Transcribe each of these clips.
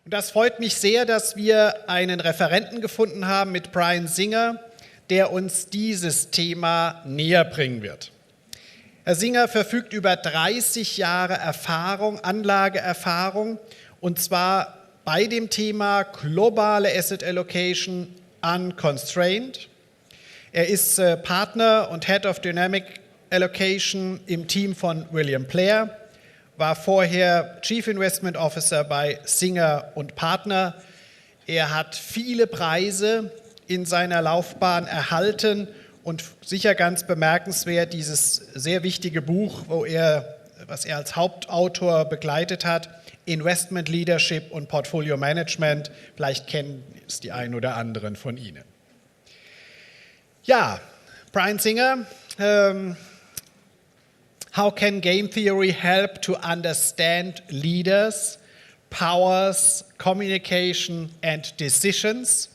Und das freut mich sehr, dass wir einen Referenten gefunden haben mit Brian Singer, der uns dieses Thema näher bringen wird. Herr Singer verfügt über 30 Jahre Erfahrung, Anlageerfahrung, und zwar bei dem Thema globale Asset Allocation unconstrained. Er ist Partner und Head of Dynamic Allocation im Team von William Blair, war vorher Chief Investment Officer bei Singer und Partner. Er hat viele Preise in seiner Laufbahn erhalten und sicher ganz bemerkenswert dieses sehr wichtige Buch, was er als Hauptautor begleitet hat, Investment Leadership und Portfolio Management. Vielleicht kennen es die einen oder anderen von Ihnen. Ja, Brian Singer, how can game theory help to understand leaders, powers, communication and decisions?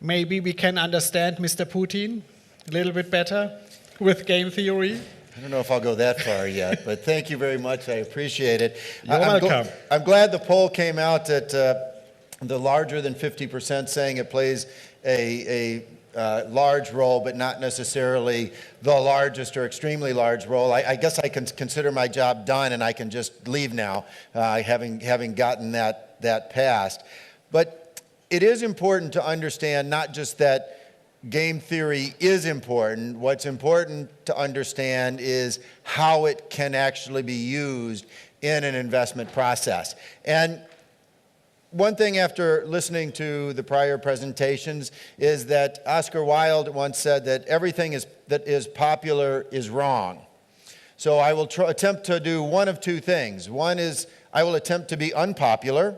Maybe we can understand Mr. Putin a little bit better with game theory. I don't know if I'll go that far yet, but thank you very much. I appreciate it. You're welcome. I'm glad the poll came out at the larger than 50% saying it plays a large role, but not necessarily the largest or extremely large role. I guess I can consider my job done and I can just leave now, having gotten that passed. But it is important to understand not just that game theory is important. What's important to understand is how it can actually be used in an investment process. And one thing after listening to the prior presentations is that Oscar Wilde once said that everything that is popular is wrong. So I will attempt to do one of two things. One is I will attempt to be unpopular.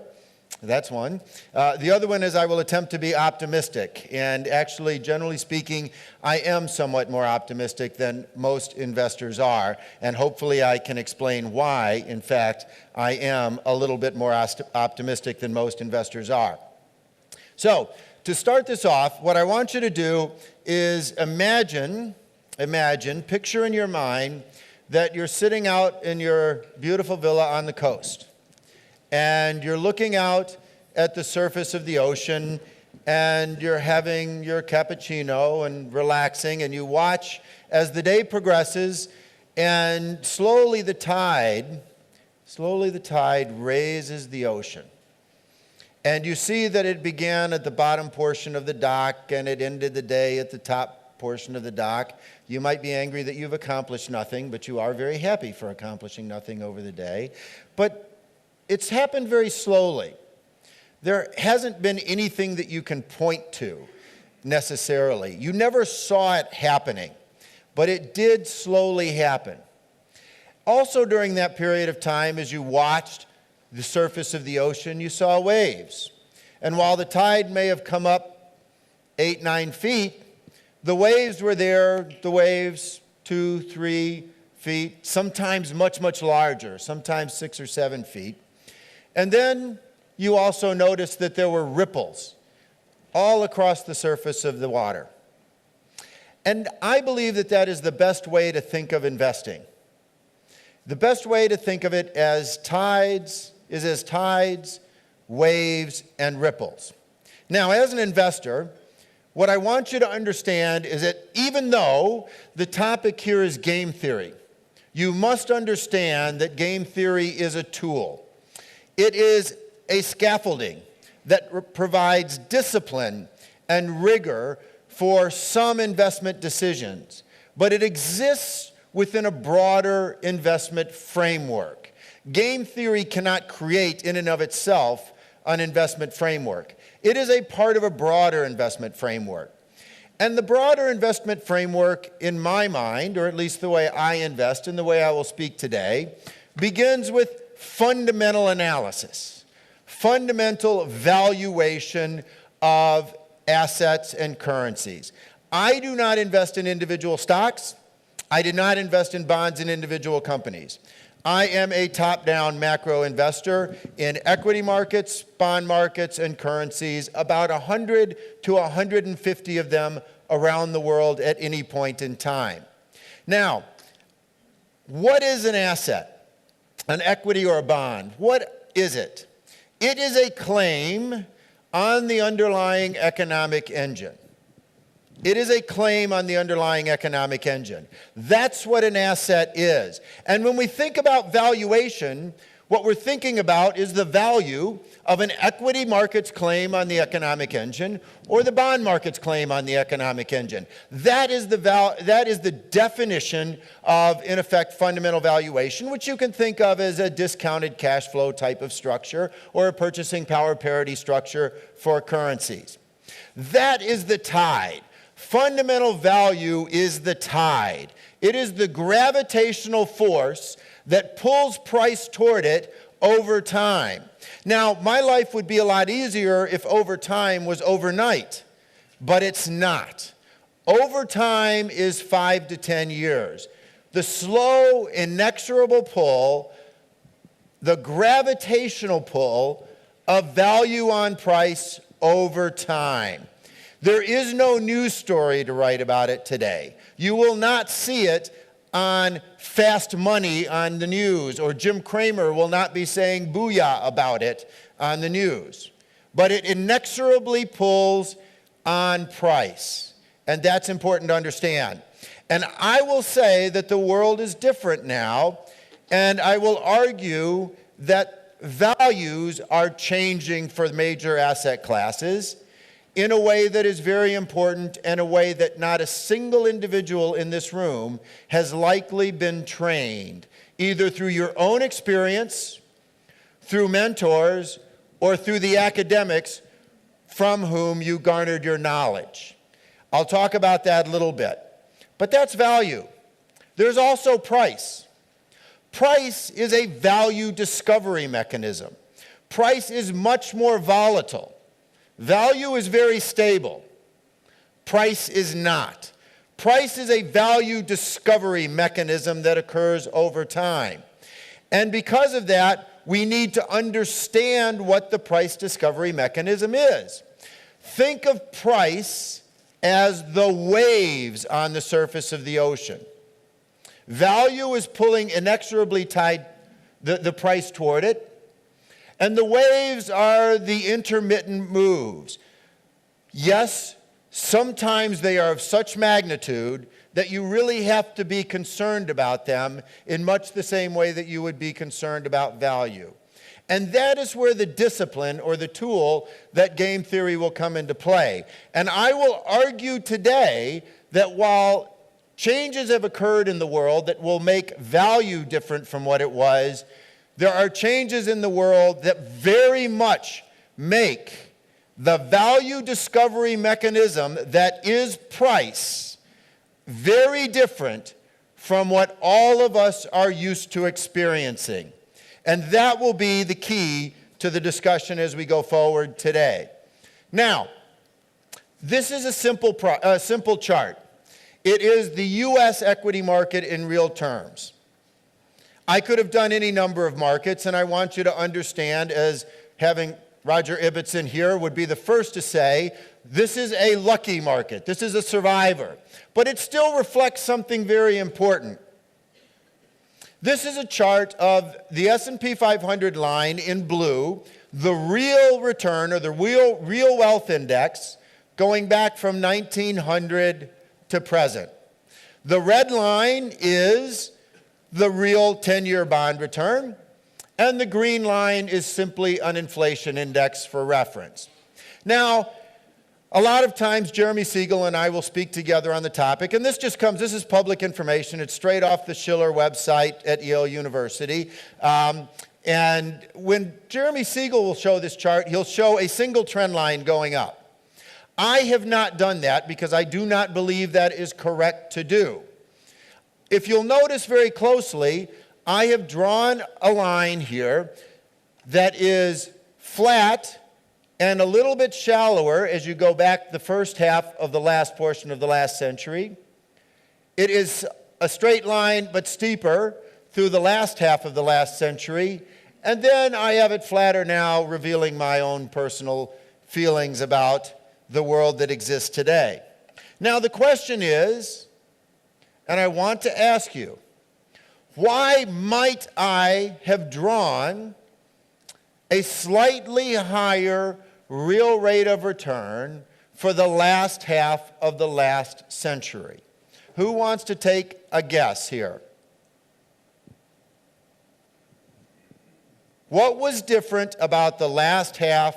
That's one. The other one is I will attempt to be optimistic. And actually, generally speaking, I am somewhat more optimistic than most investors are. And hopefully I can explain why, in fact, I am a little bit more optimistic than most investors are. So, to start this off, what I want you to do is imagine, picture in your mind that you're sitting out in your beautiful villa on the coast. And you're looking out at the surface of the ocean, and you're having your cappuccino and relaxing, and you watch as the day progresses, and slowly the tide raises the ocean. And you see that it began at the bottom portion of the dock, and it ended the day at the top portion of the dock. You might be angry that you've accomplished nothing, but you are very happy for accomplishing nothing over the day. But it's happened very slowly. There hasn't been anything that you can point to necessarily. You never saw it happening, but it did slowly happen. Also during that period of time, as you watched the surface of the ocean, you saw waves. And while the tide may have come up 8-9 feet, the waves were there, the waves 2-3 feet, sometimes much, much larger, sometimes 6 or 7 feet. And then you also noticed that there were ripples all across the surface of the water. And I believe that that is the best way to think of investing. The best way to think of it as tides, waves, and ripples. Now, as an investor, what I want you to understand is that even though the topic here is game theory, you must understand that game theory is a tool. It is a scaffolding that provides discipline and rigor for some investment decisions, but it exists within a broader investment framework. Game theory cannot create in and of itself an investment framework. It is a part of a broader investment framework. And the broader investment framework, in my mind, or at least the way I invest and the way I will speak today, begins with fundamental analysis, fundamental valuation of assets and currencies. I do not invest in individual stocks. I do not invest in bonds in individual companies. I am a top-down macro investor in equity markets, bond markets, and currencies, about 100 to 150 of them around the world at any point in time. Now, what is an asset? An equity or a bond? What is it? It is a claim on the underlying economic engine. It is a claim on the underlying economic engine. That's what an asset is. And when we think about valuation, what we're thinking about is the value of an equity market's claim on the economic engine or the bond market's claim on the economic engine. That is the definition of, in effect, fundamental valuation, which you can think of as a discounted cash flow type of structure or a purchasing power parity structure for currencies. That is the tide. Fundamental value is the tide. It is the gravitational force that pulls price toward it over time. Now, my life would be a lot easier if over time was overnight, but it's not. Over time is 5 to 10 years. The slow, inexorable pull, the gravitational pull of value on price over time. There is no news story to write about it today. You will not see it on Fast Money on the news, or Jim Cramer will not be saying booyah about it on the news. But it inexorably pulls on price, and that's important to understand. And I will say that the world is different now, and I will argue that values are changing for major asset classes in a way that is very important and a way that not a single individual in this room has likely been trained, either through your own experience, through mentors, or through the academics from whom you garnered your knowledge. I'll talk about that a little bit. But that's value. There's also price. Price is a value discovery mechanism. Price is much more volatile. Value is very stable. Price is not. Price is a value discovery mechanism that occurs over time. And because of that, we need to understand what the price discovery mechanism is. Think of price as the waves on the surface of the ocean. Value is pulling inexorably tied the price toward it. And the waves are the intermittent moves. Yes, sometimes they are of such magnitude that you really have to be concerned about them in much the same way that you would be concerned about value. And that is where the discipline or the tool that game theory will come into play. And I will argue today that while changes have occurred in the world that will make value different from what it was, there are changes in the world that very much make the value discovery mechanism that is price very different from what all of us are used to experiencing. And that will be the key to the discussion as we go forward today. Now, this is a simple chart. It is the U.S. equity market in real terms. I could have done any number of markets, and I want you to understand, as having Roger Ibbotson here would be the first to say, this is a lucky market. This is a survivor. But it still reflects something very important. This is a chart of the S&P 500 line in blue, the real return, or the real wealth index, going back from 1900 to present. The red line is the real 10-year bond return, and the green line is simply an inflation index for reference. Now, a lot of times Jeremy Siegel and I will speak together on the topic, and this is public information. It's straight off the Schiller website at Yale University. And when Jeremy Siegel will show this chart, he'll show a single trend line going up. I have not done that because I do not believe that is correct to do. If you'll notice very closely, I have drawn a line here that is flat and a little bit shallower as you go back the first half of the last portion of the last century. It is a straight line but steeper through the last half of the last century. And then I have it flatter now, revealing my own personal feelings about the world that exists today. Now the question is, and I want to ask you, why might I have drawn a slightly higher real rate of return for the last half of the last century. Who wants to take a guess here? What was different about the last half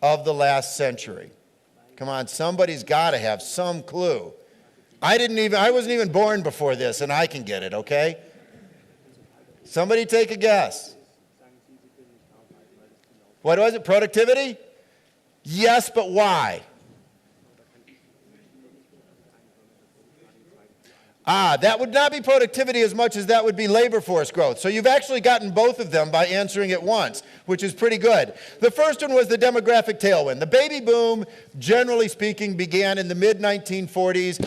of the last century? Come on, somebody's got to have some clue. I wasn't even born before this, and I can get it, okay? Somebody take a guess. What was it, productivity? Yes, but why? That would not be productivity as much as that would be labor force growth. So you've actually gotten both of them by answering it once, which is pretty good. The first one was the demographic tailwind. The baby boom, generally speaking, began in the mid-1940s.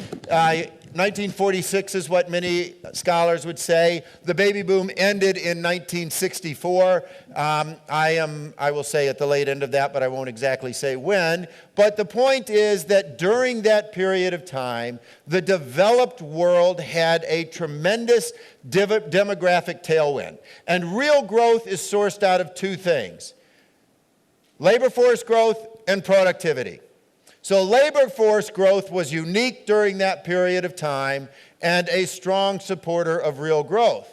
1946 is what many scholars would say. The baby boom ended in 1964. I will say at the late end of that, but I won't exactly say when. But the point is that during that period of time, the developed world had a tremendous demographic tailwind. And real growth is sourced out of two things: labor force growth and productivity. So labor force growth was unique during that period of time and a strong supporter of real growth.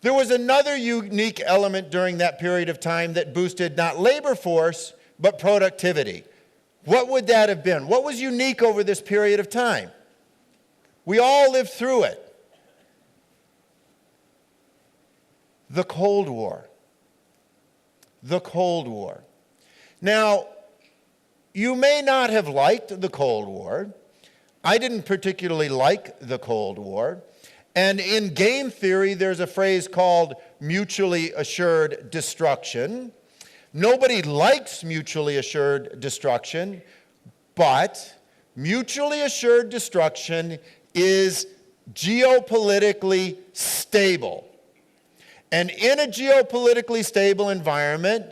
There was another unique element during that period of time that boosted not labor force, but productivity. What would that have been? What was unique over this period of time? We all lived through it. The Cold War. The Cold War. Now, you may not have liked the Cold War. I didn't particularly like the Cold War. And in game theory, there's a phrase called mutually assured destruction. Nobody likes mutually assured destruction, but mutually assured destruction is geopolitically stable. And in a geopolitically stable environment,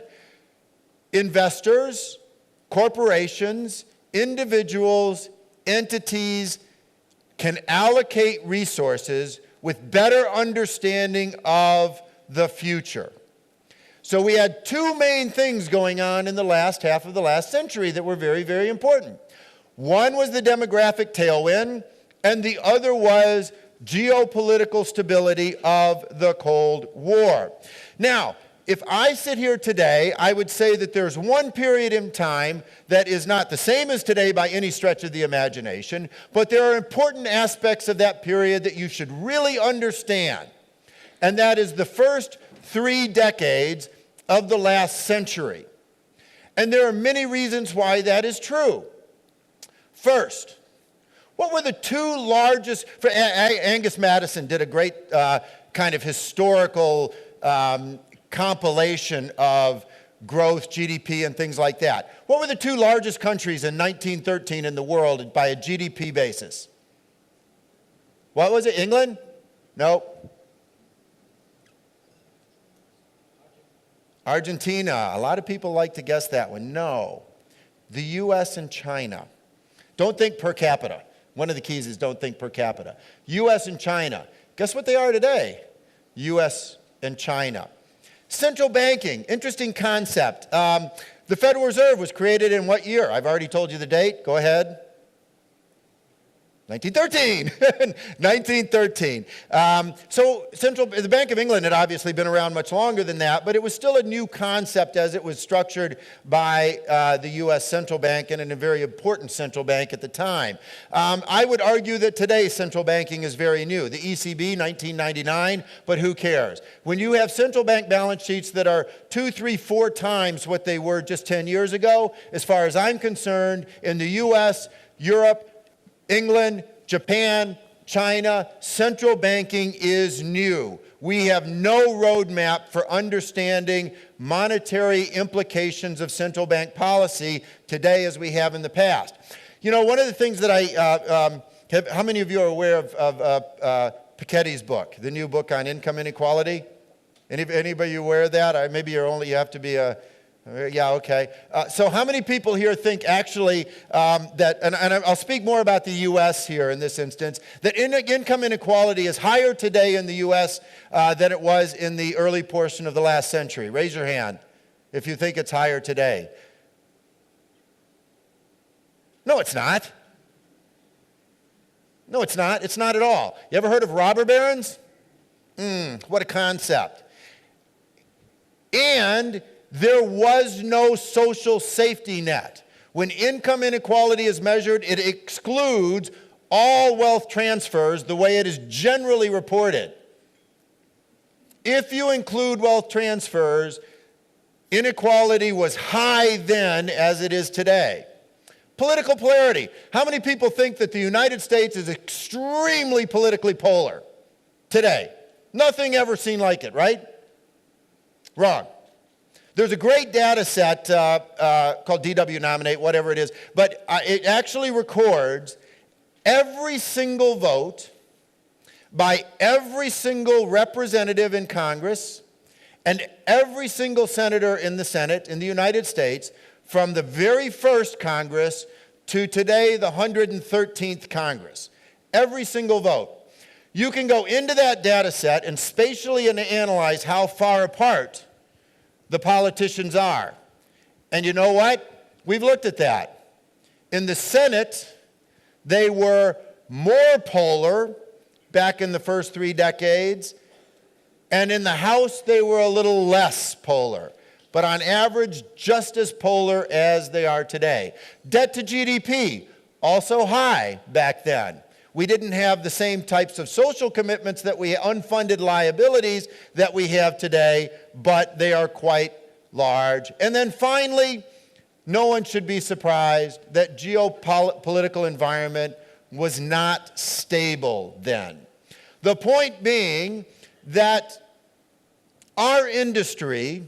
investors, corporations, individuals, entities can allocate resources with better understanding of the future. So we had two main things going on in the last half of the last century that were very, very important. One was the demographic tailwind, and the other was geopolitical stability of the Cold War. Now, if I sit here today, I would say that there's one period in time that is not the same as today by any stretch of the imagination, but there are important aspects of that period that you should really understand. And that is the first 3 decades of the last century. And there are many reasons why that is true. First, what were the two largest... Angus Madison did a great kind of historical compilation of growth, GDP, and things like that. What were the two largest countries in 1913 in the world by a GDP basis? What was it, England? No. Argentina. A lot of people like to guess that one. No. The U.S. and China. Don't think per capita. One of the keys is don't think per capita. U.S. and China. Guess what they are today? U.S. and China. Central banking, interesting concept. The Federal Reserve was created in what year? I've already told you the date. Go ahead. 1913. 1913. So the Bank of England had obviously been around much longer than that, but it was still a new concept as it was structured by the U.S. Central Bank and a very important central bank at the time. I would argue that today central banking is very new. The ECB, 1999, but who cares? When you have central bank balance sheets that are 2, 3, 4 times what they were just 10 years ago, as far as I'm concerned, in the U.S., Europe, England, Japan, China, central banking is new. We have no roadmap for understanding monetary implications of central bank policy today as we have in the past. You know, one of the things that I have, how many of you are aware of Piketty's book, the new book on income inequality? Anybody aware of that? Maybe you have to be a... Yeah, okay. So how many people here think actually that, and I'll speak more about the U.S. here in this instance, that income inequality is higher today in the U.S. Than it was in the early portion of the last century? Raise your hand. if you think it's higher today. No, it's not. No, it's not. It's not at all. You ever heard of robber barons? What a concept. And there was no social safety net. When income inequality is measured, it excludes all wealth transfers the way it is generally reported. If you include wealth transfers, inequality was high then as it is today. Political polarity. How many people think that the United States is extremely politically polar today? Nothing ever seen like it, right? Wrong. There's a great data set called DW Nominate, whatever it is, but it actually records every single vote by every single representative in Congress and every single senator in the Senate in the United States from the very first Congress to today, the 113th Congress. Every single vote. You can go into that data set and spatially analyze how far apart the politicians are. And you know what? We've looked at that. In the Senate, they were more polar back in the first 3 decades, and in the House, they were a little less polar, but on average, just as polar as they are today. Debt to GDP, also high back then. We didn't have the same types of social commitments unfunded liabilities that we have today, but they are quite large. And then finally, no one should be surprised that geopolitical environment was not stable then. The point being that our industry,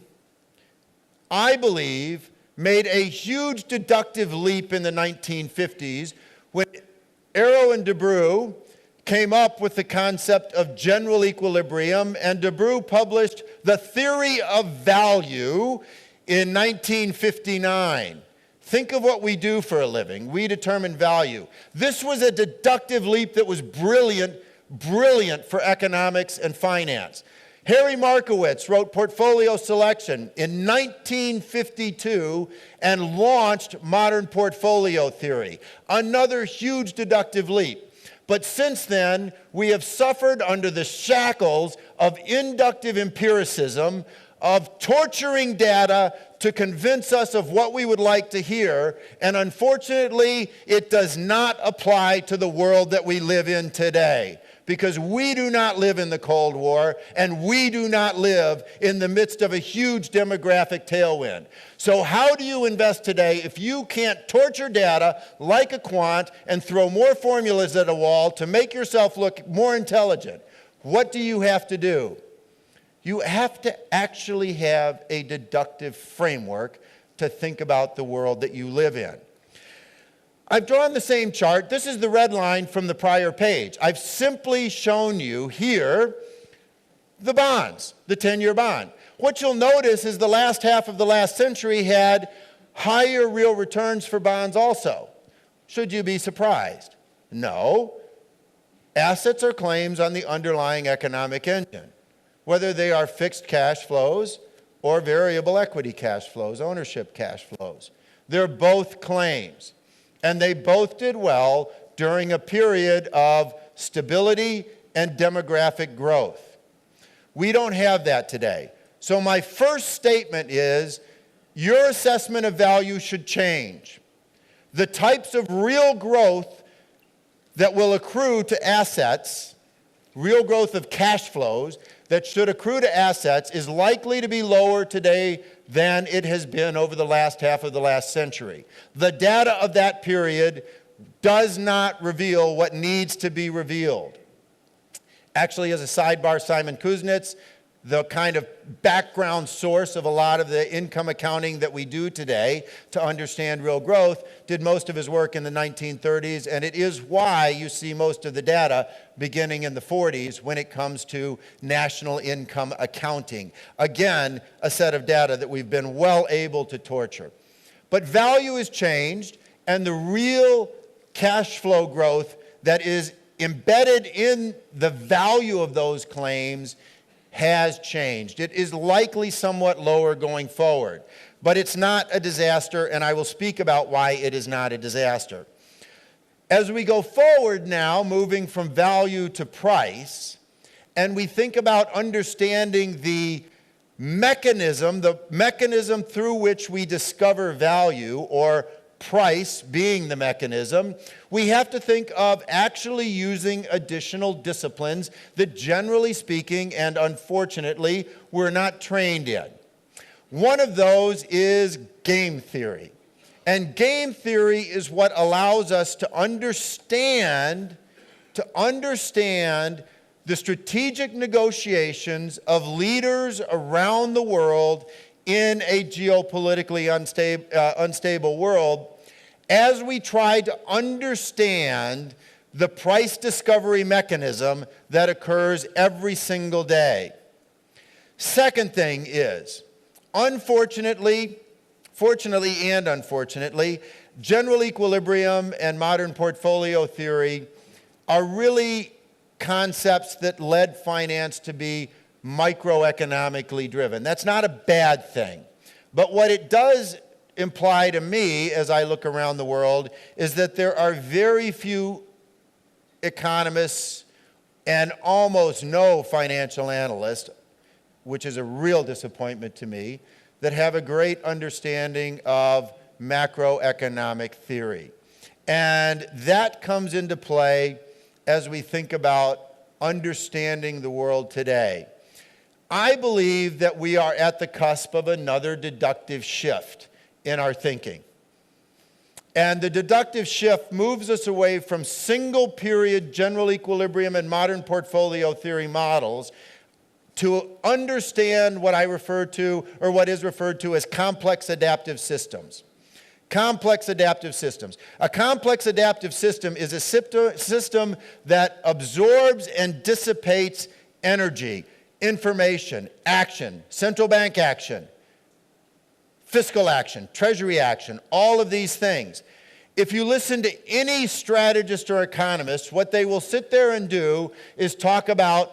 I believe, made a huge deductive leap in the 1950s when Arrow and DeBrew came up with the concept of general equilibrium, and DeBrew published The Theory of Value in 1959. Think of what we do for a living. We determine value. This was a deductive leap that was brilliant for economics and finance. Harry Markowitz wrote Portfolio Selection in 1952 and launched modern portfolio theory. Another huge deductive leap. But since then, we have suffered under the shackles of inductive empiricism, of torturing data to convince us of what we would like to hear, and unfortunately, it does not apply to the world that we live in today. Because we do not live in the Cold War, and we do not live in the midst of a huge demographic tailwind. So how do you invest today if you can't torture data like a quant and throw more formulas at a wall to make yourself look more intelligent? What do you have to do? You have to actually have a deductive framework to think about the world that you live in. I've drawn the same chart. This is the red line from the prior page. I've simply shown you here the bonds, the 10-year bond. What you'll notice is the last half of the last century had higher real returns for bonds also. Should you be surprised? No. Assets are claims on the underlying economic engine, whether they are fixed cash flows or variable equity cash flows, ownership cash flows. They're both claims. And they both did well during a period of stability and demographic growth. We don't have that today. So my first statement is, your assessment of value should change. The types of real growth that will accrue to assets, real growth of cash flows that should accrue to assets, is likely to be lower today than it has been over the last half of the last century. The data of that period does not reveal what needs to be revealed. Actually, as a sidebar, Simon Kuznets, the kind of background source of a lot of the income accounting that we do today to understand real growth, did most of his work in the 1930s, and it is why you see most of the data beginning in the 40s when it comes to national income accounting. Again, a set of data that we've been well able to torture. But value has changed, and the real cash flow growth that is embedded in the value of those claims has changed. It is likely somewhat lower going forward, but it's not a disaster, and I will speak about why it is not a disaster. As we go forward now, moving from value to price, and we think about understanding the mechanism through which we discover value, or price being the mechanism, we have to think of actually using additional disciplines that, generally speaking, and unfortunately, we're not trained in. One of those is game theory. And game theory is what allows us to understand the strategic negotiations of leaders around the world in a geopolitically unstable world, as we try to understand the price discovery mechanism that occurs every single day. Second thing is, fortunately and unfortunately, general equilibrium and modern portfolio theory are really concepts that led finance to be microeconomically driven. That's not a bad thing. But what it does imply to me as I look around the world is that there are very few economists and almost no financial analysts, which is a real disappointment to me, that have a great understanding of macroeconomic theory. And that comes into play as we think about understanding the world today. I believe that we are at the cusp of another deductive shift in our thinking. And the deductive shift moves us away from single period general equilibrium and modern portfolio theory models to understand what I refer to, or what is referred to as complex adaptive systems. Complex adaptive systems. A complex adaptive system is a system that absorbs and dissipates energy, information, action, central bank action, fiscal action, treasury action, all of these things. If you listen to any strategist or economist, what they will sit there and do is talk about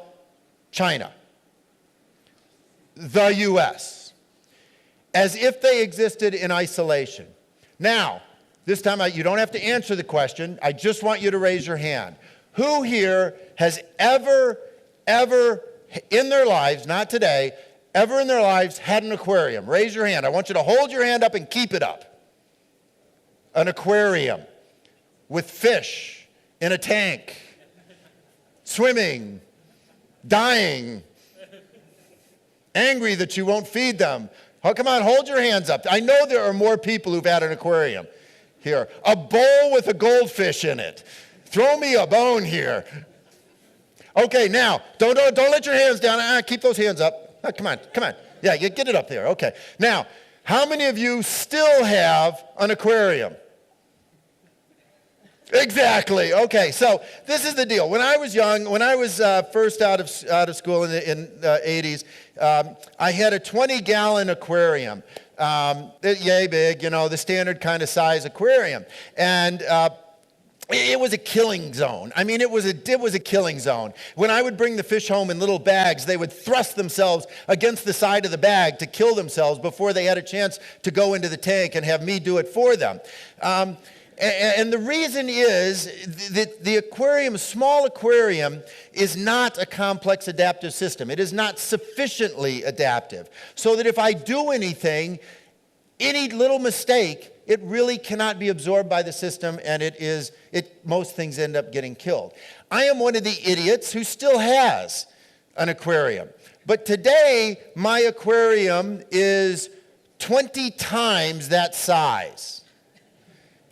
China, the US, as if they existed in isolation. Now, this time you don't have to answer the question. I just want you to raise your hand. Who here has ever in their lives, not today, ever in their lives had an aquarium? Raise your hand. I want you to hold your hand up and keep it up. An aquarium with fish in a tank, swimming, dying, angry that you won't feed them. Oh, come on, hold your hands up. I know there are more people who've had an aquarium here. A bowl with a goldfish in it. Throw me a bone here. Okay, now, don't let your hands down. Keep those hands up. Come on. Yeah, you get it up there. Okay. Now, how many of you still have an aquarium? Exactly. Okay, so this is the deal. When I was young, when I was first out of school in the 80s, I had a 20-gallon aquarium. Yay big, the standard kind of size aquarium. And it was a killing zone. I mean, it was a killing zone. When I would bring the fish home in little bags, they would thrust themselves against the side of the bag to kill themselves before they had a chance to go into the tank and have me do it for them. And the reason is that the aquarium, small aquarium, is not a complex adaptive system. It is not sufficiently adaptive. So that if I do anything, any little mistake, it really cannot be absorbed by the system, and most things end up getting killed. I am one of the idiots who still has an aquarium. But today, my aquarium is 20 times that size.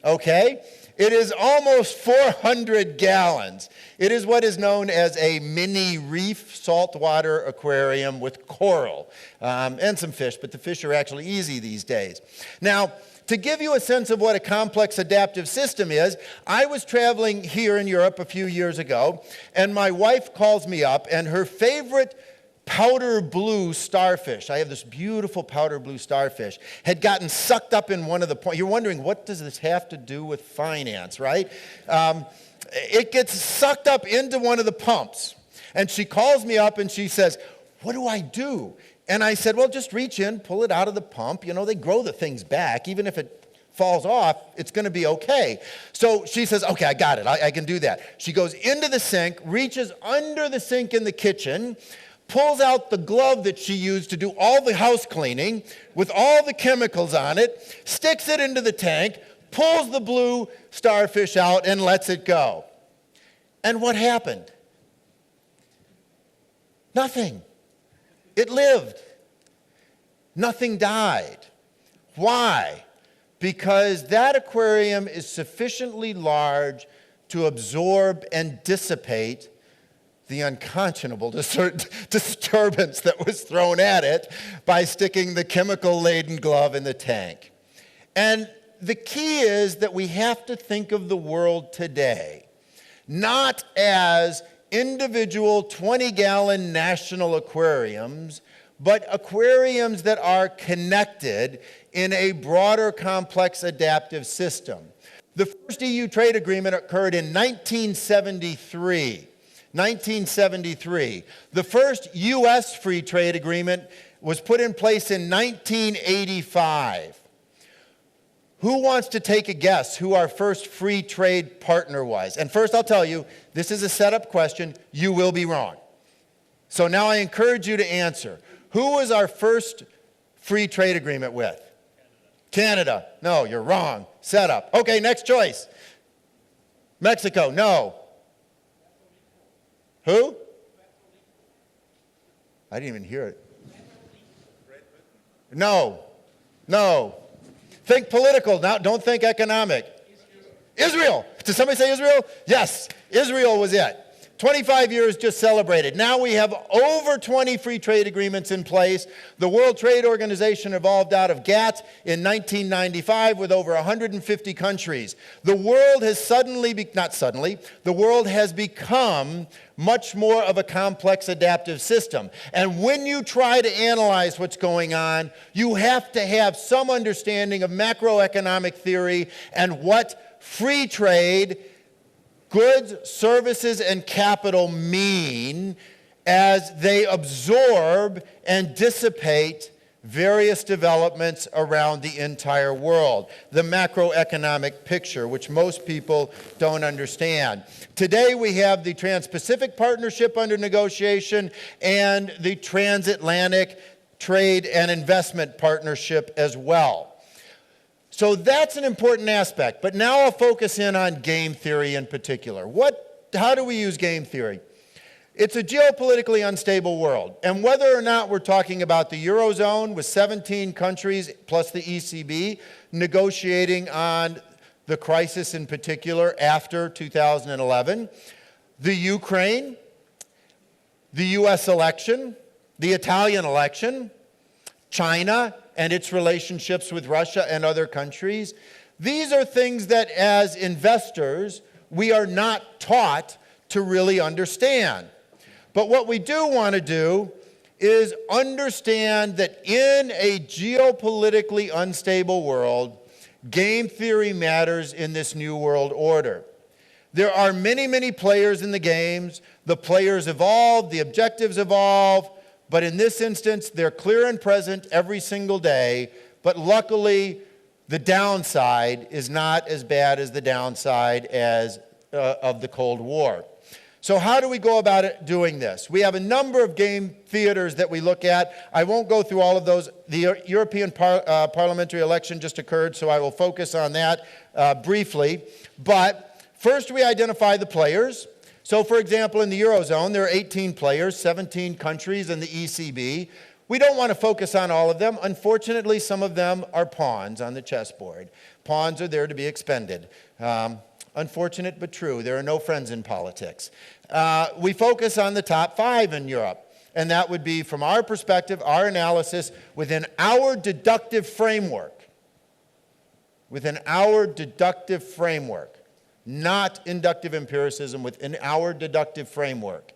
Okay? It is almost 400 gallons. It is what is known as a mini reef saltwater aquarium with coral and some fish, but the fish are actually easy these days. Now, to give you a sense of what a complex adaptive system is, I was traveling here in Europe a few years ago, and my wife calls me up, and her favorite powder blue starfish, I have this beautiful powder blue starfish, had gotten sucked up in one of the points. You're wondering, what does this have to do with finance, right? It gets sucked up into one of the pumps. And she calls me up and she says, what do I do? And I said, well, just reach in, pull it out of the pump. You know, they grow the things back. Even if it falls off, it's going to be okay. So she says, okay, I got it. I can do that. She goes into the sink, reaches under the sink in the kitchen, pulls out the glove that she used to do all the house cleaning with all the chemicals on it, sticks it into the tank, pulls the blue starfish out, and lets it go. And what happened? Nothing. It lived. Nothing died. Why? Because that aquarium is sufficiently large to absorb and dissipate the unconscionable disturbance that was thrown at it by sticking the chemical-laden glove in the tank. And the key is that we have to think of the world today not as individual 20-gallon national aquariums, but aquariums that are connected in a broader, complex, adaptive system. The first EU trade agreement occurred in 1973. 1973. The first U.S. free trade agreement was put in place in 1985. Who wants to take a guess who our first free trade partner was? And first I'll tell you, this is a setup question. You will be wrong. So now I encourage you to answer. Who was our first free trade agreement with? Canada. No, you're wrong. Setup. Okay, next choice. Mexico. No. Who? I didn't even hear it. No. No. Think political, now don't think economic. Israel. Did somebody say Israel? Yes, Israel was it. 25 years just celebrated. Now we have over 20 free trade agreements in place. The World Trade Organization evolved out of GATT in 1995 with over 150 countries. The world has the world has become much more of a complex adaptive system. And when you try to analyze what's going on, you have to have some understanding of macroeconomic theory and what free trade, goods, services, and capital mean as they absorb and dissipate various developments around the entire world. The macroeconomic picture, which most people don't understand. Today we have the Trans-Pacific Partnership under negotiation and the Transatlantic Trade and Investment Partnership as well. So that's an important aspect, but now I'll focus in on game theory in particular. How do we use game theory? It's a geopolitically unstable world, and whether or not we're talking about the Eurozone with 17 countries plus the ECB negotiating on the crisis in particular after 2011, the Ukraine, the US election, the Italian election, China, and its relationships with Russia and other countries. These are things that as investors, we are not taught to really understand. But what we do want to do is understand that in a geopolitically unstable world, game theory matters in this new world order. There are many, many players in the games. The players evolve, the objectives evolve, but in this instance, they're clear and present every single day. But luckily, the downside is not as bad as the downside of the Cold War. So how do we go about doing this? We have a number of game theaters that we look at. I won't go through all of those. The European parliamentary election just occurred, so I will focus on that briefly. But first we identify the players. So for example, in the Eurozone, there are 18 players, 17 countries, and the ECB. We don't want to focus on all of them. Unfortunately, some of them are pawns on the chessboard. Pawns are there to be expended. Unfortunate but true. There are no friends in politics. We focus on the top 5 in Europe. And that would be, from our perspective, our analysis, within our deductive framework. Within our deductive framework. Not inductive empiricism, within our deductive framework.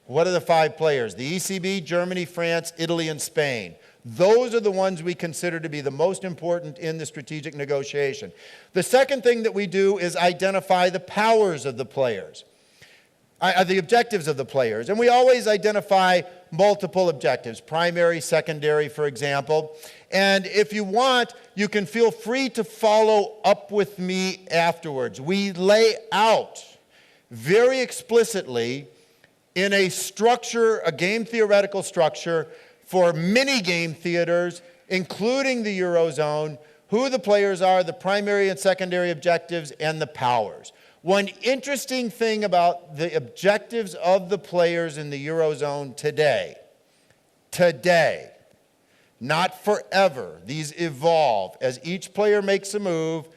What are the 5 players? The ECB, Germany, France, Italy, and Spain. Those are the ones we consider to be the most important in the strategic negotiation. The second thing that we do is identify the powers of the players. the objectives of the players. And we always identify multiple objectives, primary, secondary, for example. And if you want, you can feel free to follow up with me afterwards. We lay out very explicitly in a structure, a game theoretical structure for mini game theaters, including the Eurozone, who the players are, the primary and secondary objectives, and the powers. One interesting thing about the objectives of the players in the Eurozone today, not forever, these evolve. As each player makes a move,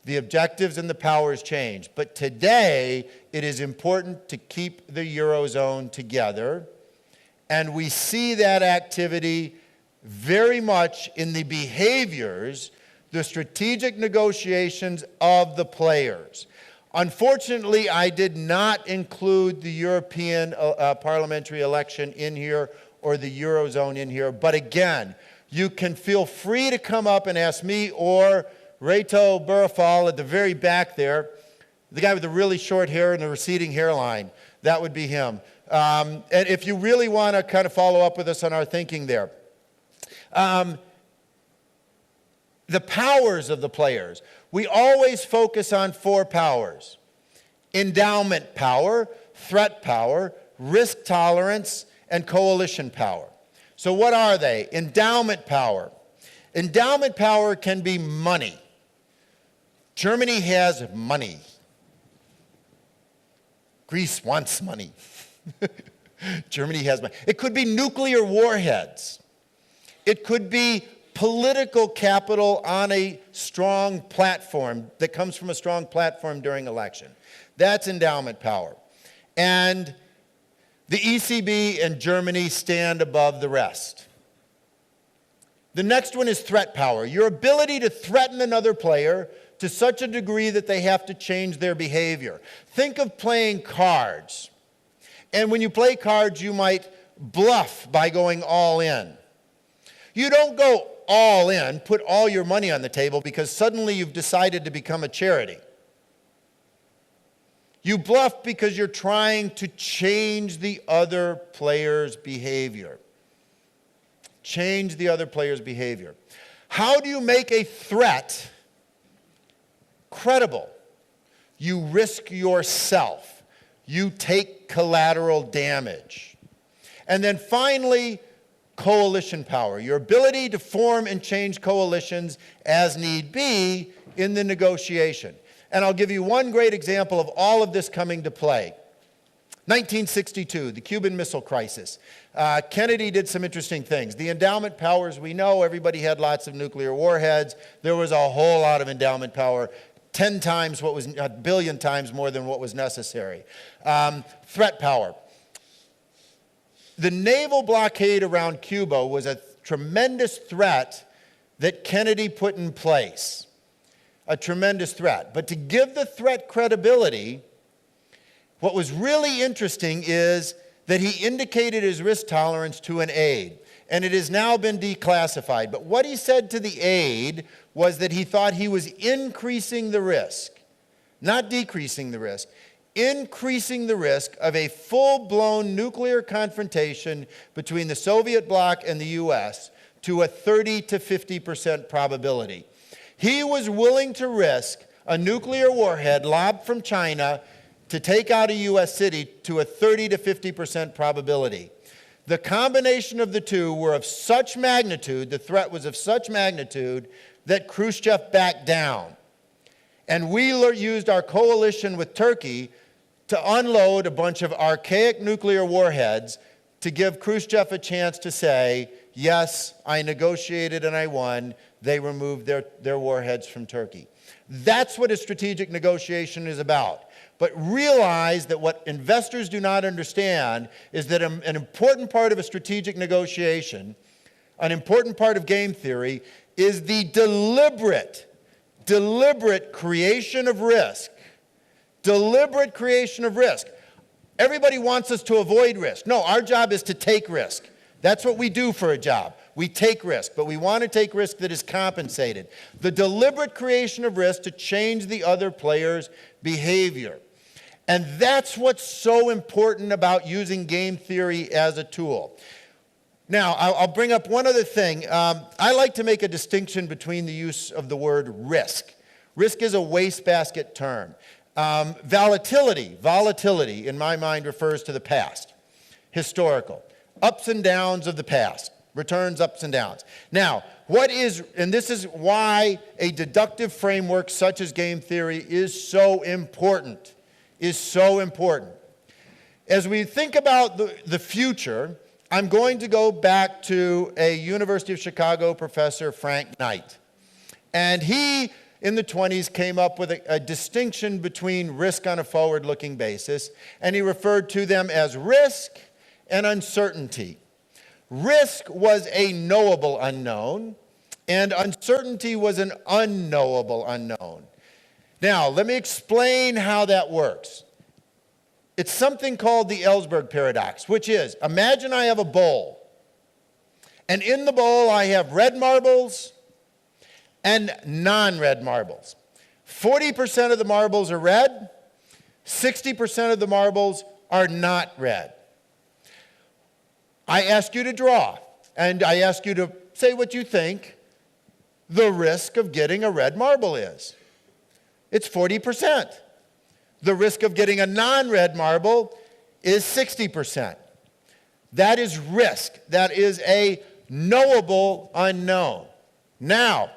the objectives and the powers change. But today, it is important to keep the Eurozone together. And we see that activity very much in the behaviors, the strategic negotiations of the players. Unfortunately, I did not include the European parliamentary election in here or the Eurozone in here. But again, you can feel free to come up and ask me or Reto Burafal at the very back there, the guy with the really short hair and the receding hairline. That would be him. And if you really want to kind of follow up with us on our thinking there. The powers of the players. We always focus on 4 powers: endowment power, threat power, risk tolerance, and coalition power. So what are they? Endowment power. Endowment power can be money. Germany has money. Greece wants money. Germany has money. It could be nuclear warheads. It could be political capital on a strong platform that comes from a strong platform during election. That's endowment power. And the ECB and Germany stand above the rest. The next one is threat power. Your ability to threaten another player to such a degree that they have to change their behavior. Think of playing cards. And when you play cards, you might bluff by going all in. You don't go all in, put all your money on the table because suddenly you've decided to become a charity. You bluff because you're trying to change the other player's behavior. Change the other player's behavior. How do you make a threat credible? You risk yourself. You take collateral damage. And then finally, coalition power. Your ability to form and change coalitions as need be in the negotiation. And I'll give you one great example of all of this coming to play. 1962, the Cuban Missile Crisis. Kennedy did some interesting things. The endowment powers, we know everybody had lots of nuclear warheads. There was a whole lot of endowment power, 10 times what was, a billion times more than what was necessary. Threat power. The naval blockade around Cuba was a tremendous threat that Kennedy put in place. A tremendous threat. But to give the threat credibility, what was really interesting is that he indicated his risk tolerance to an aide. And it has now been declassified. But what he said to the aide was that he thought he was increasing the risk, not decreasing the risk. Increasing the risk of a full-blown nuclear confrontation between the Soviet bloc and the U.S. to a 30 to 50% probability. He was willing to risk a nuclear warhead lobbed from China to take out a U.S. city to a 30 to 50% probability. The combination of the two were of such magnitude, the threat was of such magnitude, that Khrushchev backed down. And we used our coalition with Turkey to unload a bunch of archaic nuclear warheads to give Khrushchev a chance to say, yes, I negotiated and I won. They removed their warheads from Turkey. That's what a strategic negotiation is about. But realize that what investors do not understand is that an important part of a strategic negotiation, an important part of game theory, is the deliberate creation of risk. Deliberate creation of risk. Everybody wants us to avoid risk. No, our job is to take risk. That's what we do for a job. We take risk, but we want to take risk that is compensated. The deliberate creation of risk to change the other player's behavior. And that's what's so important about using game theory as a tool. Now, I'll bring up one other thing. I like to make a distinction between the use of the word risk. Risk is a wastebasket term. Volatility, in my mind, refers to the past, historical, ups and downs of the past, returns, ups and downs. Now, and this is why a deductive framework such as game theory is so important, As we think about the future, I'm going to go back to a University of Chicago professor, Frank Knight. And he, in the 20s, came up with a distinction between risk on a forward-looking basis, and he referred to them as risk and uncertainty. Risk was a knowable unknown, and uncertainty was an unknowable unknown. Now, let me explain how that works. It's something called the Ellsberg Paradox, which is, imagine I have a bowl, and in the bowl I have red marbles and non-red marbles. 40% of the marbles are red, 60% of the marbles are not red. I ask you to draw, and I ask you to say what you think the risk of getting a red marble is. It's 40%. The risk of getting a non-red marble is 60%. That is risk. That is a knowable unknown. Now,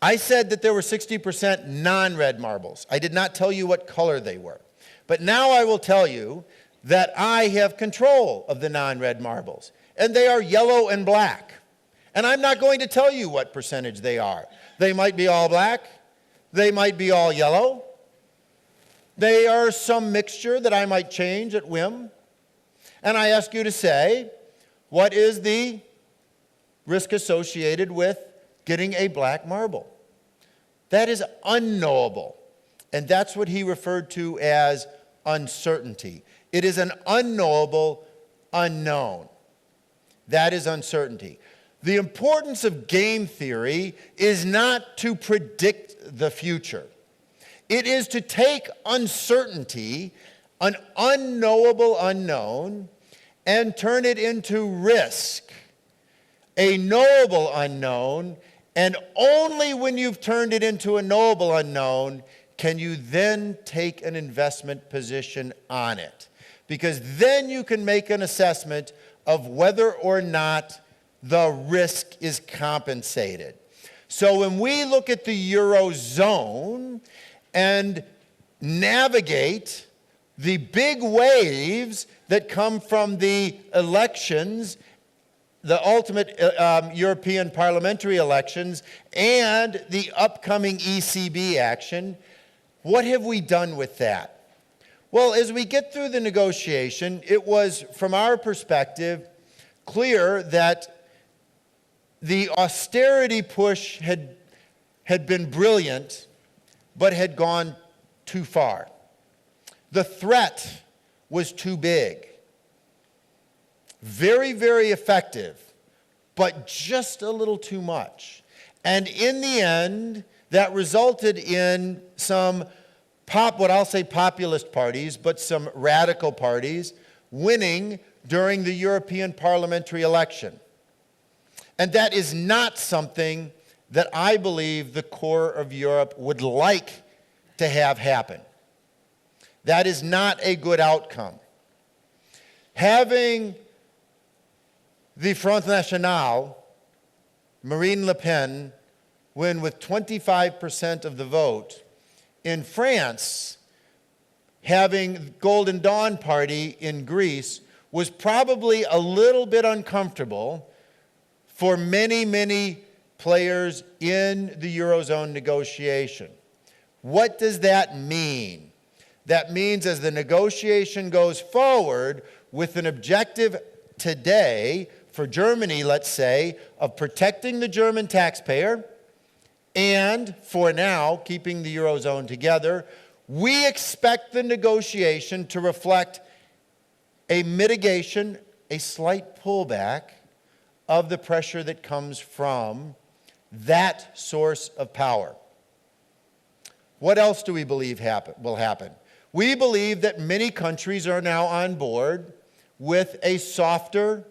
I said that there were 60% non-red marbles. I did not tell you what color they were. But now I will tell you that I have control of the non-red marbles. And they are yellow and black. And I'm not going to tell you what percentage they are. They might be all black. They might be all yellow. They are some mixture that I might change at whim. And I ask you to say, what is the risk associated with getting a black marble? That is unknowable. And that's what he referred to as uncertainty. It is an unknowable unknown. That is uncertainty. The importance of game theory is not to predict the future. It is to take uncertainty, an unknowable unknown, and turn it into risk, a knowable unknown, and only when you've turned it into a knowable unknown can you then take an investment position on it. Because then you can make an assessment of whether or not the risk is compensated. So when we look at the Eurozone and navigate the big waves that come from the elections, the ultimate European parliamentary elections, and the upcoming ECB action, what have we done with that? Well, as we get through the negotiation, it was, from our perspective, clear that the austerity push had been brilliant, but had gone too far. The threat was too big. Very, very effective, but just a little too much. And in the end, that resulted in some what I'll say populist parties, but some radical parties winning during the European parliamentary election. And that is not something that I believe the core of Europe would like to have happen. That is not a good outcome. Having the Front National, Marine Le Pen, win with 25% of the vote, in France, having Golden Dawn Party in Greece was probably a little bit uncomfortable for many, many players in the Eurozone negotiation. What does that mean? That means as the negotiation goes forward with an objective today for Germany, let's say, of protecting the German taxpayer and, for now, keeping the Eurozone together, we expect the negotiation to reflect a mitigation, a slight pullback of the pressure that comes from that source of power. What else do we believe will happen? We believe that many countries are now on board with a softer,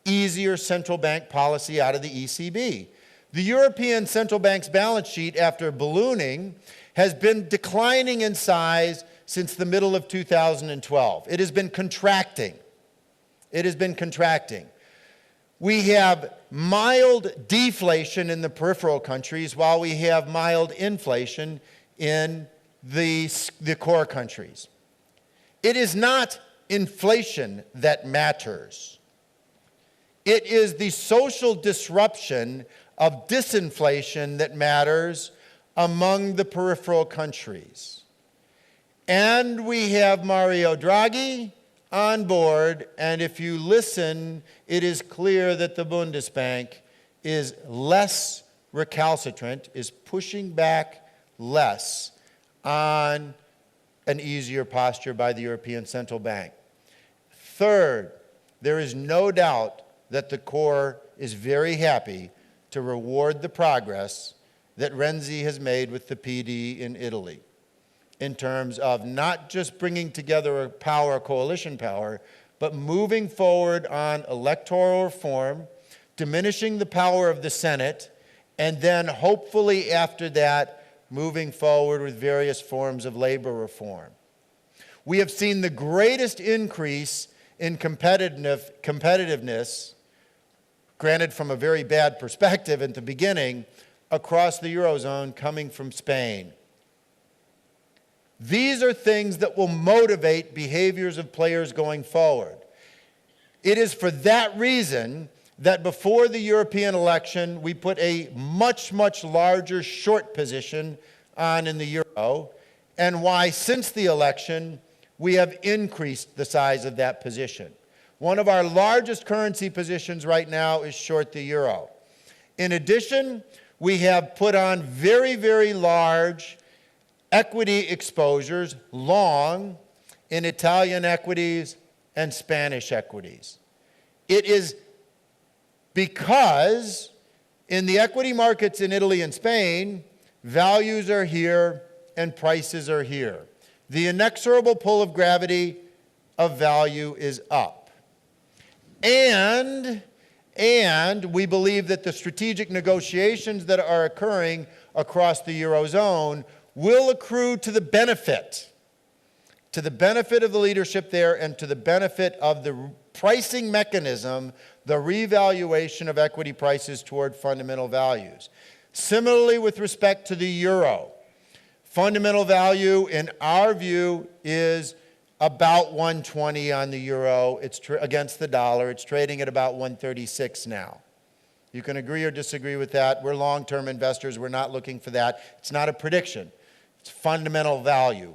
easier central bank policy out of the ECB. The European Central Bank's balance sheet, after ballooning, has been declining in size since the middle of 2012. It has been contracting. It has been contracting. We have mild deflation in the peripheral countries while we have mild inflation in the core countries. It is not inflation that matters. It is the social disruption of disinflation that matters among the peripheral countries. And we have Mario Draghi on board, and if you listen, it is clear that the Bundesbank is less recalcitrant, is pushing back less on an easier posture by the European Central Bank. Third, there is no doubt that the core is very happy to reward the progress that Renzi has made with the PD in Italy, in terms of not just bringing together a coalition power, but moving forward on electoral reform, diminishing the power of the Senate, and then hopefully after that, moving forward with various forms of labor reform. We have seen the greatest increase in competitiveness, granted from a very bad perspective at the beginning, across the Eurozone coming from Spain. These are things that will motivate behaviors of players going forward. It is for that reason that before the European election, we put a much, much larger short position on in the euro, and why since the election, we have increased the size of that position. One of our largest currency positions right now is short the euro. In addition, we have put on very, very large equity exposures, long, in Italian equities and Spanish equities. It is because in the equity markets in Italy and Spain, values are here and prices are here. The inexorable pull of gravity of value is up. And we believe that the strategic negotiations that are occurring across the Eurozone will accrue to the benefit of the leadership there and to the benefit of the pricing mechanism, the revaluation of equity prices toward fundamental values. Similarly, with respect to the euro, fundamental value in our view is about 120 on the euro. It's against the dollar. It's trading at about 136 now. You can agree or disagree with that. We're long-term investors. We're not looking for that. It's not a prediction. It's fundamental value,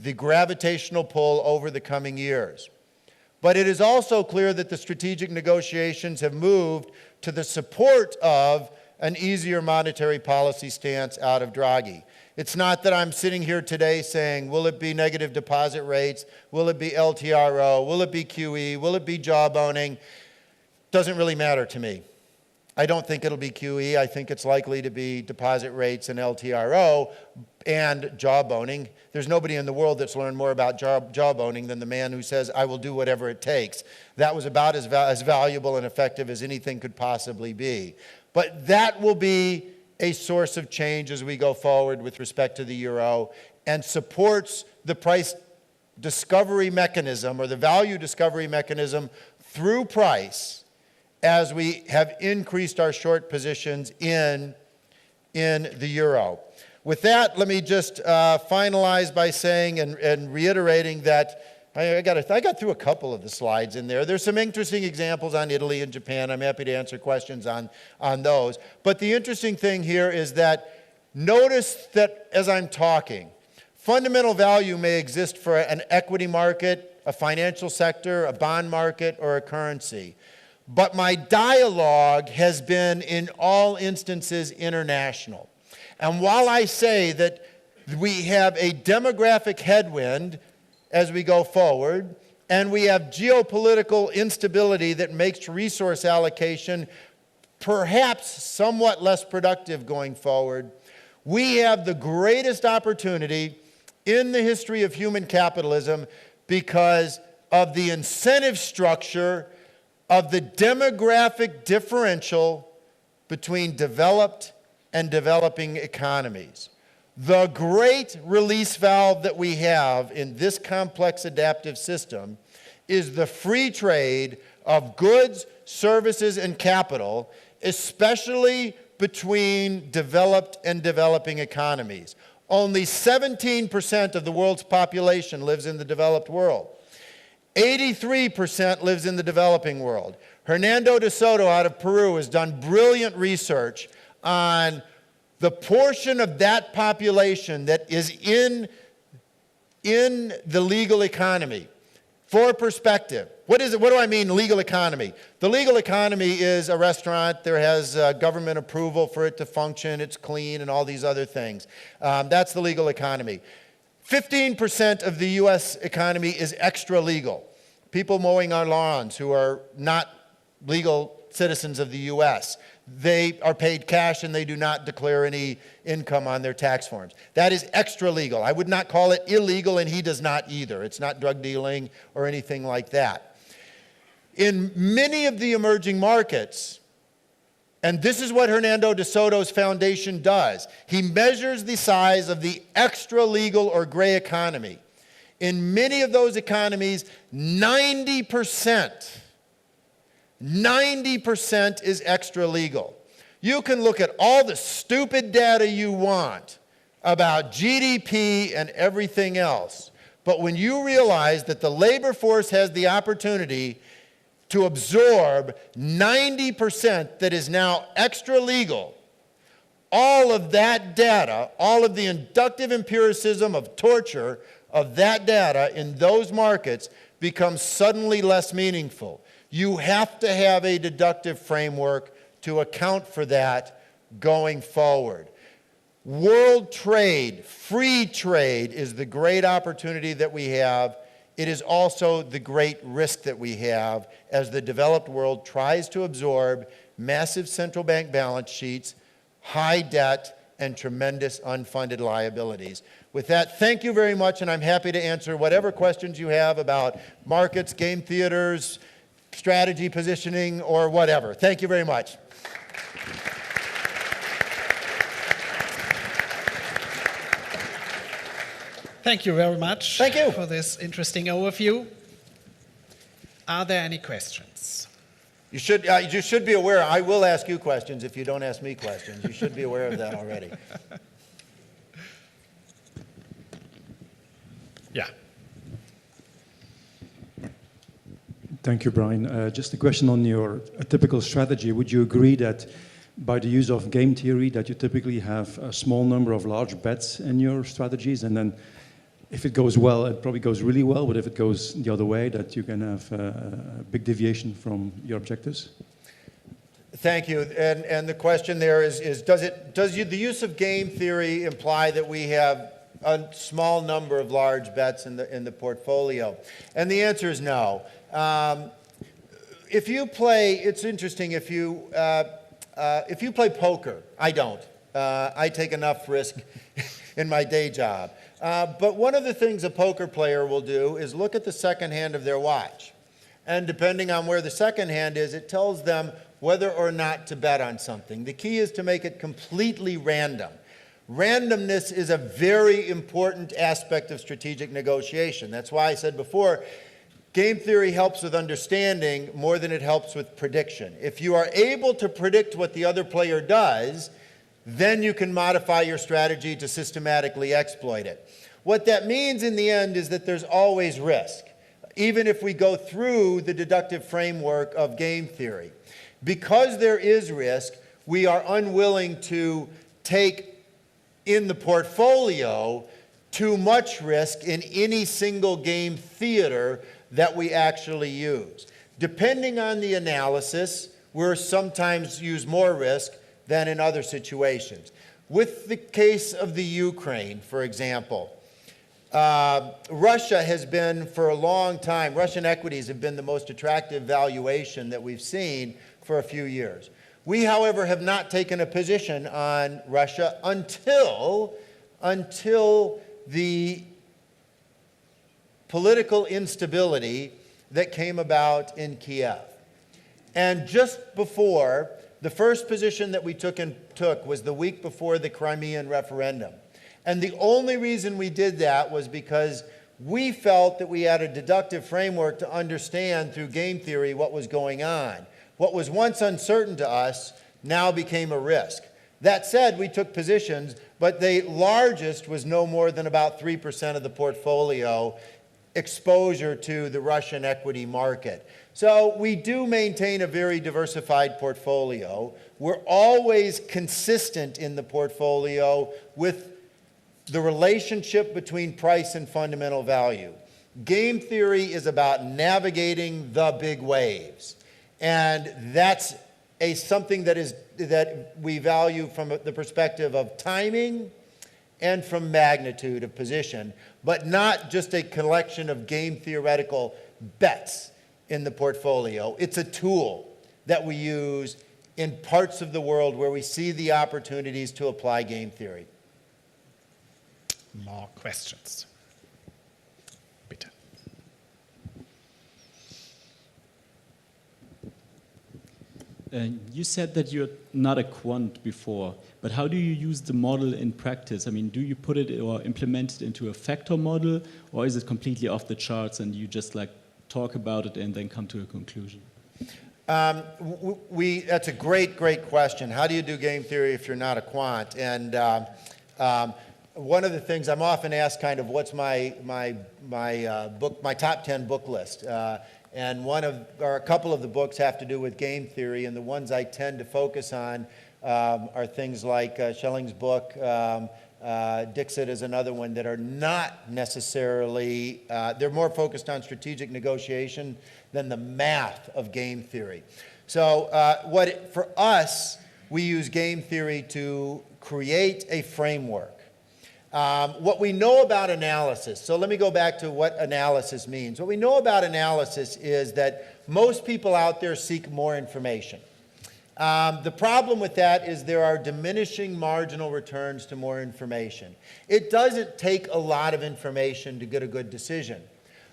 the gravitational pull over the coming years. But it is also clear that the strategic negotiations have moved to the support of an easier monetary policy stance out of Draghi. It's not that I'm sitting here today saying, will it be negative deposit rates? Will it be LTRO? Will it be QE? Will it be jawboning? Doesn't really matter to me. I don't think it'll be QE. I think it's likely to be deposit rates and LTRO and jawboning. There's nobody in the world that's learned more about jawboning than the man who says, I will do whatever it takes. That was about as valuable and effective as anything could possibly be. But that will be a source of change as we go forward with respect to the euro and supports the price discovery mechanism or the value discovery mechanism through price as we have increased our short positions in the euro. With that, let me just finalize by saying and reiterating that I got through a couple of the slides in there. There's some interesting examples on Italy and Japan. I'm happy to answer questions on those. But the interesting thing here is that notice that as I'm talking, fundamental value may exist for an equity market, a financial sector, a bond market, or a currency. But my dialogue has been, in all instances, international. And while I say that we have a demographic headwind as we go forward, and we have geopolitical instability that makes resource allocation perhaps somewhat less productive going forward, we have the greatest opportunity in the history of human capitalism because of the incentive structure of the demographic differential between developed and developing economies. The great release valve that we have in this complex adaptive system is the free trade of goods, services, and capital, especially between developed and developing economies. Only 17% of the world's population lives in the developed world. 83% lives in the developing world. Hernando de Soto out of Peru has done brilliant research on the portion of that population that is in the legal economy. For perspective, what is it? What do I mean legal economy? The legal economy is a restaurant. There has government approval for it to function. It's clean and all these other things. That's the legal economy. 15% of the U.S. economy is extra legal. People mowing our lawns who are not legal citizens of the U.S. They are paid cash and they do not declare any income on their tax forms. That is extra legal. I would not call it illegal, and he does not either. It's not drug dealing or anything like that. In many of the emerging markets, and this is what Hernando de Soto's foundation does, he measures the size of the extra legal or gray economy. In many of those economies, 90% is extra legal. You can look at all the stupid data you want about GDP and everything else, but when you realize that the labor force has the opportunity to absorb 90% that is now extra legal, all of that data, all of the inductive empiricism of torture of that data in those markets becomes suddenly less meaningful. You have to have a deductive framework to account for that going forward. World trade, free trade, is the great opportunity that we have. It is also the great risk that we have as the developed world tries to absorb massive central bank balance sheets, high debt, and tremendous unfunded liabilities. With that, thank you very much, and I'm happy to answer whatever questions you have about markets, game theaters, strategy, positioning, or whatever. Thank you very much. Thank you very much. Thank you. For this interesting overview. Are there any questions? You should be aware, I will ask you questions if you don't ask me questions. You should be aware of that already. Yeah. Thank you, Brian. Just a question on your typical strategy. Would you agree that by the use of game theory that you typically have a small number of large bets in your strategies, and then if it goes well, it probably goes really well, but if it goes the other way, that you can have a big deviation from your objectives? Thank you. And the question there is does the use of game theory imply that we have a small number of large bets in the portfolio? And the answer is no. If you play, it's interesting, if you play poker, I don't. I take enough risk in my day job. But one of the things a poker player will do is look at the second hand of their watch. And depending on where the second hand is, it tells them whether or not to bet on something. The key is to make it completely random. Randomness is a very important aspect of strategic negotiation. That's why I said before, game theory helps with understanding more than it helps with prediction. If you are able to predict what the other player does, then you can modify your strategy to systematically exploit it. What that means in the end is that there's always risk, even if we go through the deductive framework of game theory. Because there is risk, we are unwilling to take in the portfolio too much risk in any single game theater that we actually use. Depending on the analysis, we'll sometimes use more risk than in other situations. With the case of the Ukraine, for example, Russia has been for a long time, Russian equities have been the most attractive valuation that we've seen for a few years. We, however, have not taken a position on Russia until the political instability that came about in Kiev. And just before, the first position that we took was the week before the Crimean referendum. And the only reason we did that was because we felt that we had a deductive framework to understand through game theory what was going on. What was once uncertain to us now became a risk. That said, we took positions, but the largest was no more than about 3% of the portfolio exposure to the Russian equity market. So we do maintain a very diversified portfolio. We're always consistent in the portfolio with the relationship between price and fundamental value. Game theory is about navigating the big waves. And that's something that we value from the perspective of timing and from magnitude of position, but not just a collection of game theoretical bets in the portfolio. It's a tool that we use in parts of the world where we see the opportunities to apply game theory. More questions? Bitte. You said that you're not a quant before, but how do you use the model in practice? I mean, do you put it or implement it into a factor model, or is it completely off the charts and you just like talk about it and then come to a conclusion? That's a great question. How do you do game theory if you're not a quant? And one of the things I'm often asked, kind of, what's my top 10 book list? And a couple of the books have to do with game theory, and the ones I tend to focus on are things like Schelling's book, Dixit is another one, that are not necessarily, they're more focused on strategic negotiation than the math of game theory. So for us, we use game theory to create a framework. What we know about analysis, so let me go back to what analysis means. What we know about analysis is that most people out there seek more information. The problem with that is there are diminishing marginal returns to more information. It doesn't take a lot of information to get a good decision.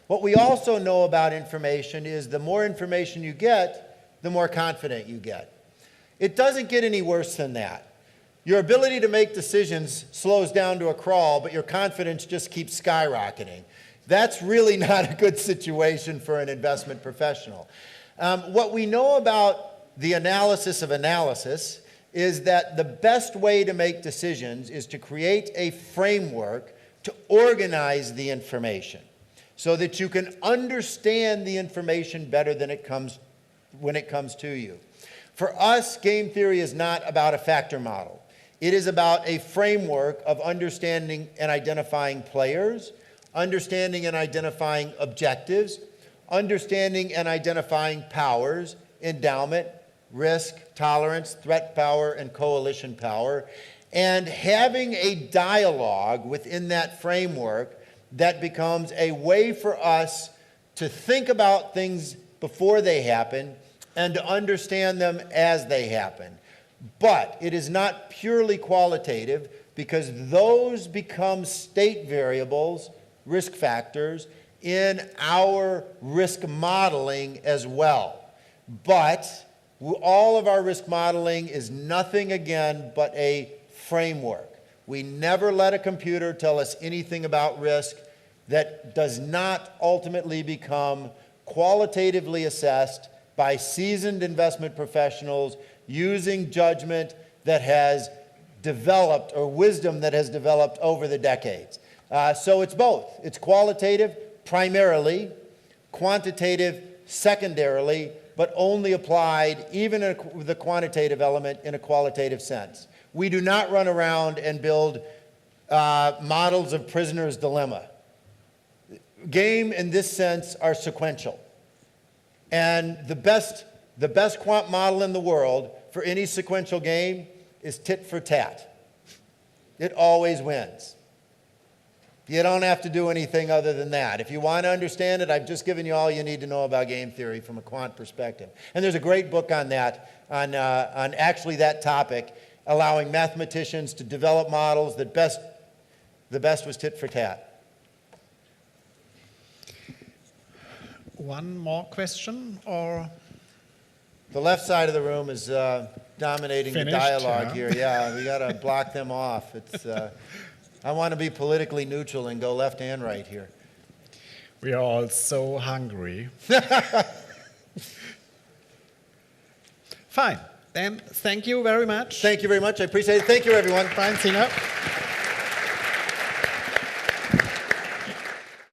What we also know about information is the more information you get, the more confident you get. It doesn't get any worse than that. Your ability to make decisions slows down to a crawl, but your confidence just keeps skyrocketing. That's really not a good situation for an investment professional. What we know about the analysis of analysis is that the best way to make decisions is to create a framework to organize the information so that you can understand the information better than when it comes to you. For us, game theory is not about a factor model. It is about a framework of understanding and identifying players, understanding and identifying objectives, understanding and identifying powers, endowment, risk, tolerance, threat power, and coalition power, and having a dialogue within that framework that becomes a way for us to think about things before they happen and to understand them as they happen. But it is not purely qualitative, because those become state variables, risk factors, in our risk modeling as well. But all of our risk modeling is nothing, again, but a framework. We never let a computer tell us anything about risk that does not ultimately become qualitatively assessed by seasoned investment professionals using judgment that has developed, or wisdom that has developed over the decades. So it's both. It's qualitative primarily, quantitative secondarily, but only applied, even with the quantitative element, in a qualitative sense. We do not run around and build models of prisoner's dilemma. Game, in this sense, are sequential. And the best quant model in the world for any sequential game is tit for tat. It always wins. You don't have to do anything other than that. If you want to understand it, I've just given you all you need to know about game theory from a quant perspective. And there's a great book on that, on actually that topic, allowing mathematicians to develop models that the best was tit for tat. one more question or? The left side of the room is dominating Finished, the dialogue yeah. here. Yeah, we got to block them off. It's, I want to be politically neutral and go left and right here. We are all so hungry. Fine. Then thank you very much. Thank you very much. I appreciate it. Thank you, everyone. Brian Singer.